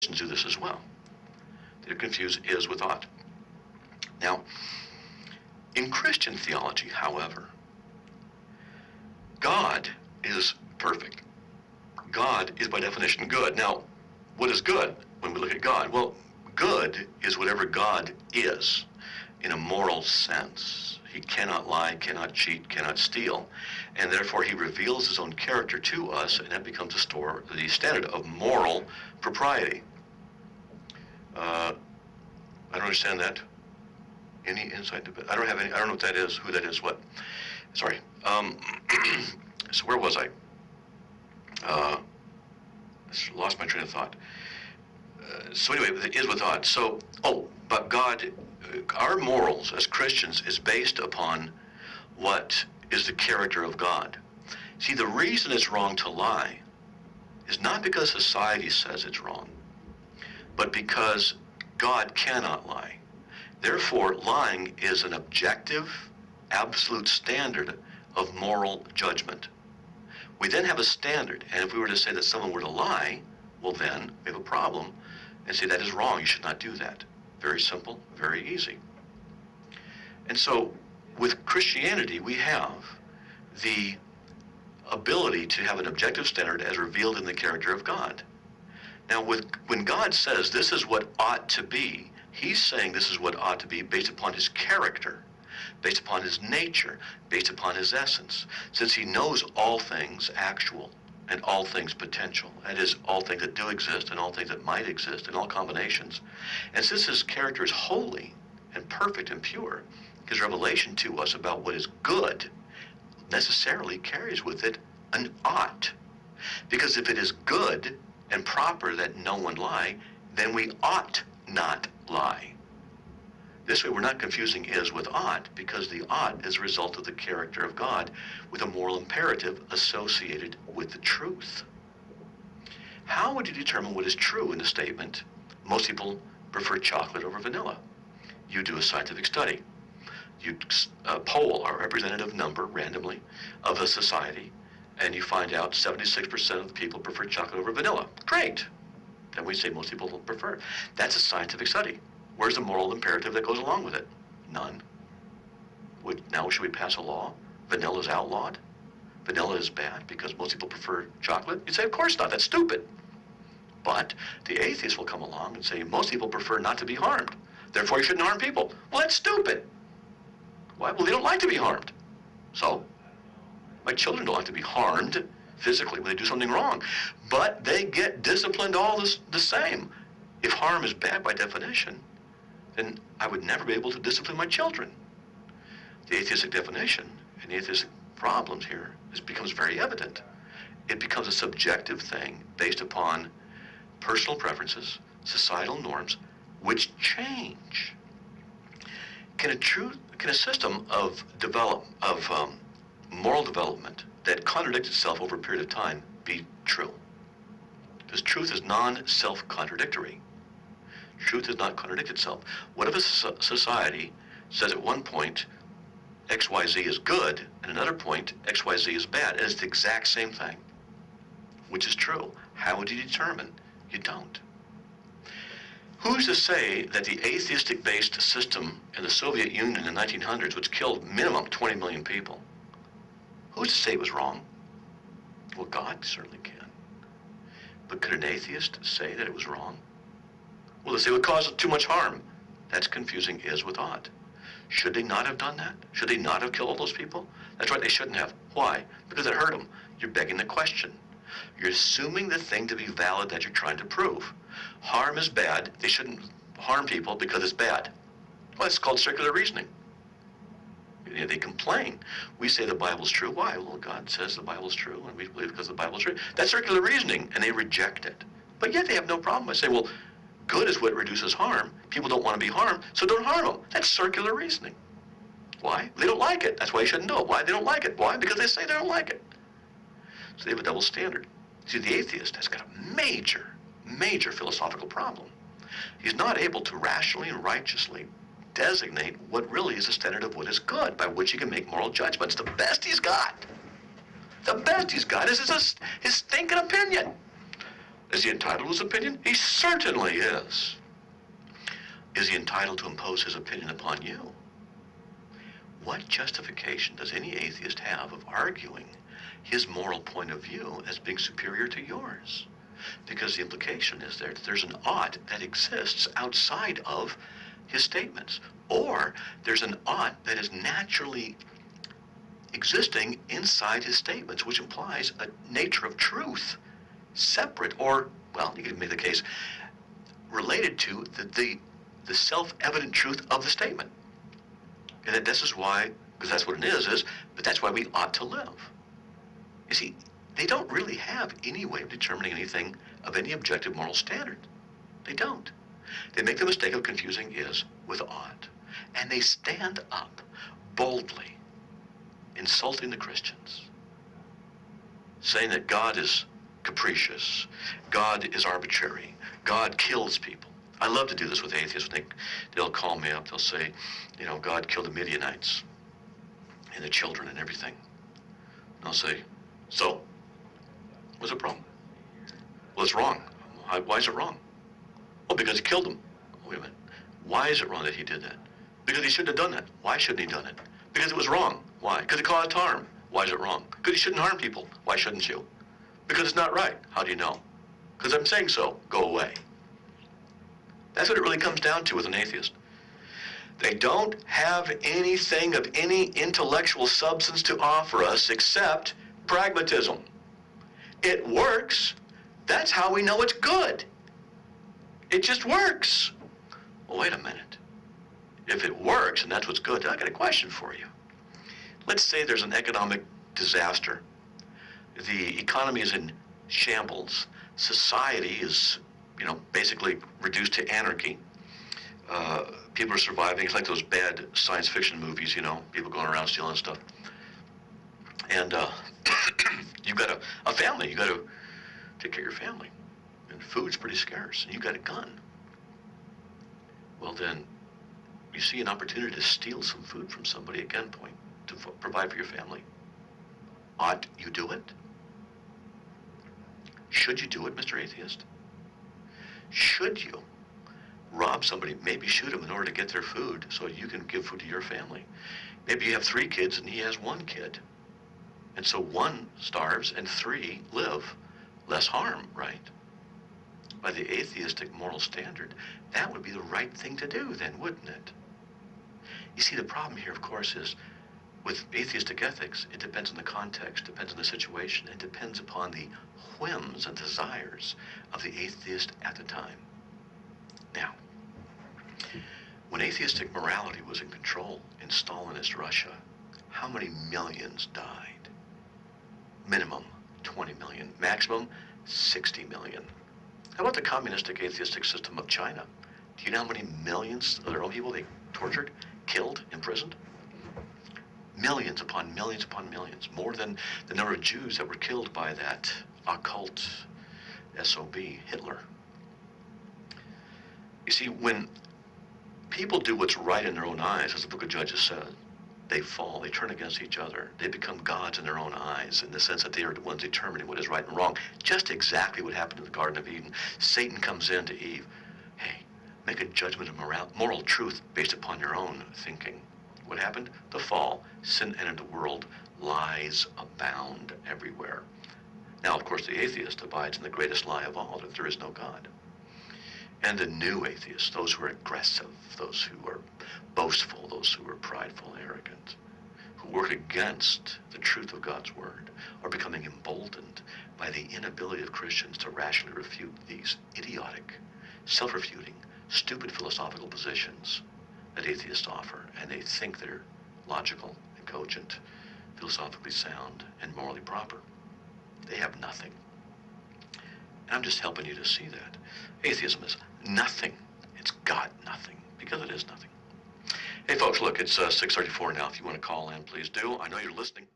do this as well. They confuse is with ought. Now, in Christian theology, however, God is perfect. God is by definition good. Now, what is good when we look at God? Well, good is whatever God is in a moral sense. He cannot lie, cannot cheat, cannot steal, and therefore he reveals his own character to us, and that becomes the standard of moral propriety. I don't understand that. Any insight to it? I don't have any. I don't know what that is. Who that is? What? Sorry. So where was I? Lost my train of thought. So anyway, it is with ought. So, but God, our morals as Christians is based upon what is the character of God. See, the reason it's wrong to lie is not because society says it's wrong, but because God cannot lie. Therefore, lying is an objective, absolute standard of moral judgment. We then have a standard, and if we were to say that someone were to lie, well then we have a problem and say that is wrong, you should not do that. Very simple, very easy. And so with Christianity we have the ability to have an objective standard as revealed in the character of God. Now when God says this is what ought to be, he's saying this is what ought to be based upon his character, based upon his nature, based upon his essence, since he knows all things actual and all things potential, that is, all things that do exist and all things that might exist and all combinations. And since his character is holy and perfect and pure, his revelation to us about what is good necessarily carries with it an ought. Because if it is good and proper that no one lie, then we ought not lie. This way we're not confusing is with ought, because the ought is a result of the character of God with a moral imperative associated with the truth. How would you determine what is true in the statement, most people prefer chocolate over vanilla? You do a scientific study. You poll a representative number randomly of a society, and you find out 76% of the people prefer chocolate over vanilla. Great. Then we say most people don't prefer. That's a scientific study. Where's the moral imperative that goes along with it? None. Now should we pass a law? Vanilla is outlawed? Vanilla is bad because most people prefer chocolate? You'd say, of course not. That's stupid. But the atheist will come along and say, most people prefer not to be harmed. Therefore, you shouldn't harm people. Well, that's stupid. Why? Well, they don't like to be harmed. So, my children don't like to be harmed physically when they do something wrong. But they get disciplined all the same. If harm is bad by definition, then I would never be able to discipline my children. The atheistic definition and the atheistic problems here becomes very evident. It becomes a subjective thing based upon personal preferences, societal norms, which change. Can a system of moral development that contradicts itself over a period of time be true? Because truth is non-self-contradictory. Truth does not contradict itself. What if a society says at one point XYZ is good, and at another point XYZ is bad, and it's the exact same thing? Which is true? How would you determine? You don't. Who's to say that the atheistic-based system in the Soviet Union in the 1900s, which killed minimum 20 million people, who's to say it was wrong? Well, God certainly can. But could an atheist say that it was wrong? Well, they say it would cause too much harm. That's confusing is with ought. Should they not have done that? Should they not have killed all those people? That's right, they shouldn't have. Why? Because it hurt them. You're begging the question. You're assuming the thing to be valid that you're trying to prove. Harm is bad. They shouldn't harm people because it's bad. Well, it's called circular reasoning. They complain. We say the Bible's true. Why? Well, God says the Bible's true, and we believe because the Bible's true. That's circular reasoning, and they reject it. But yet they have no problem. I say, well, good is what reduces harm. People don't want to be harmed, so don't harm them. That's circular reasoning. Why? They don't like it. That's why you shouldn't do it. Why? They don't like it. Why? Because they say they don't like it. So they have a double standard. See, the atheist has got a major, major philosophical problem. He's not able to rationally and righteously designate what really is the standard of what is good, by which he can make moral judgments. The best he's got. The best he's got is his thinking opinion. Is he entitled to his opinion? He certainly is. Is he entitled to impose his opinion upon you? What justification does any atheist have of arguing his moral point of view as being superior to yours? Because the implication is that there's an ought that exists outside of his statements, or there's an ought that is naturally existing inside his statements, which implies a nature of truth separate, or, well, you can make the case, related to the self-evident truth of the statement. And that this is why, because that's what it is, but that's why we ought to live. You see, they don't really have any way of determining anything of any objective moral standard. They don't. They make the mistake of confusing is with ought. And they stand up boldly, insulting the Christians, saying that God is capricious, God is arbitrary, God kills people. I love to do this with atheists. They'll call me up, they'll say, you know, God killed the Midianites and the children and everything. And I'll say, so, what's the problem? Well, it's wrong. Why is it wrong? Well, because he killed them. Wait a minute. Why is it wrong that he did that? Because he shouldn't have done that. Why shouldn't he have done it? Because it was wrong. Why? Because it caused harm. Why is it wrong? Because he shouldn't harm people. Why shouldn't you? Because it's not right. How do you know? Because I'm saying so. Go away. That's what it really comes down to with an atheist. They don't have anything of any intellectual substance to offer us except pragmatism. It works. That's how we know it's good. It just works. Well, wait a minute. If it works and that's what's good, then I got a question for you. Let's say there's an economic disaster. The economy is in shambles. Society is, basically reduced to anarchy. People are surviving. It's like those bad science fiction movies, people going around stealing stuff. And you've got a family. You've got to take care of your family. And food's pretty scarce. And you've got a gun. Well, then, you see an opportunity to steal some food from somebody at gunpoint to provide for your family. Ought you do it? Should you do it, Mr. Atheist? Should you rob somebody, maybe shoot them in order to get their food so you can give food to your family? Maybe you have 3 kids and he has 1 kid. And so 1 starves and 3 live. Less harm, right? By the atheistic moral standard, that would be the right thing to do then, wouldn't it? You see, the problem here, of course, is with atheistic ethics, it depends on the context, depends on the situation, and depends upon the whims and desires of the atheist at the time. Now, when atheistic morality was in control in Stalinist Russia, how many millions died? Minimum 20 million, maximum 60 million. How about the communistic atheistic system of China? Do you know how many millions of their own people they tortured, killed, imprisoned? Millions upon millions upon millions, more than the number of Jews that were killed by that occult SOB, Hitler. You see, when people do what's right in their own eyes, as the book of Judges says, they fall, they turn against each other. They become gods in their own eyes in the sense that they are the ones determining what is right and wrong. Just exactly what happened in the Garden of Eden. Satan comes in to Eve. Hey, make a judgment of moral truth based upon your own thinking. What happened? The fall. Sin entered the world. Lies abound everywhere. Now, of course, the atheist abides in the greatest lie of all, that there is no God. And the new atheists, those who are aggressive, those who are boastful, those who are prideful, arrogant, who work against the truth of God's word, are becoming emboldened by the inability of Christians to rationally refute these idiotic, self-refuting, stupid philosophical positions that atheists offer, and they think they're logical and cogent, philosophically sound, and morally proper. They have nothing. And I'm just helping you to see that. Atheism is nothing. It's got nothing, because it is nothing. Hey, folks, look, it's 6:34 now. If you want to call in, please do. I know you're listening.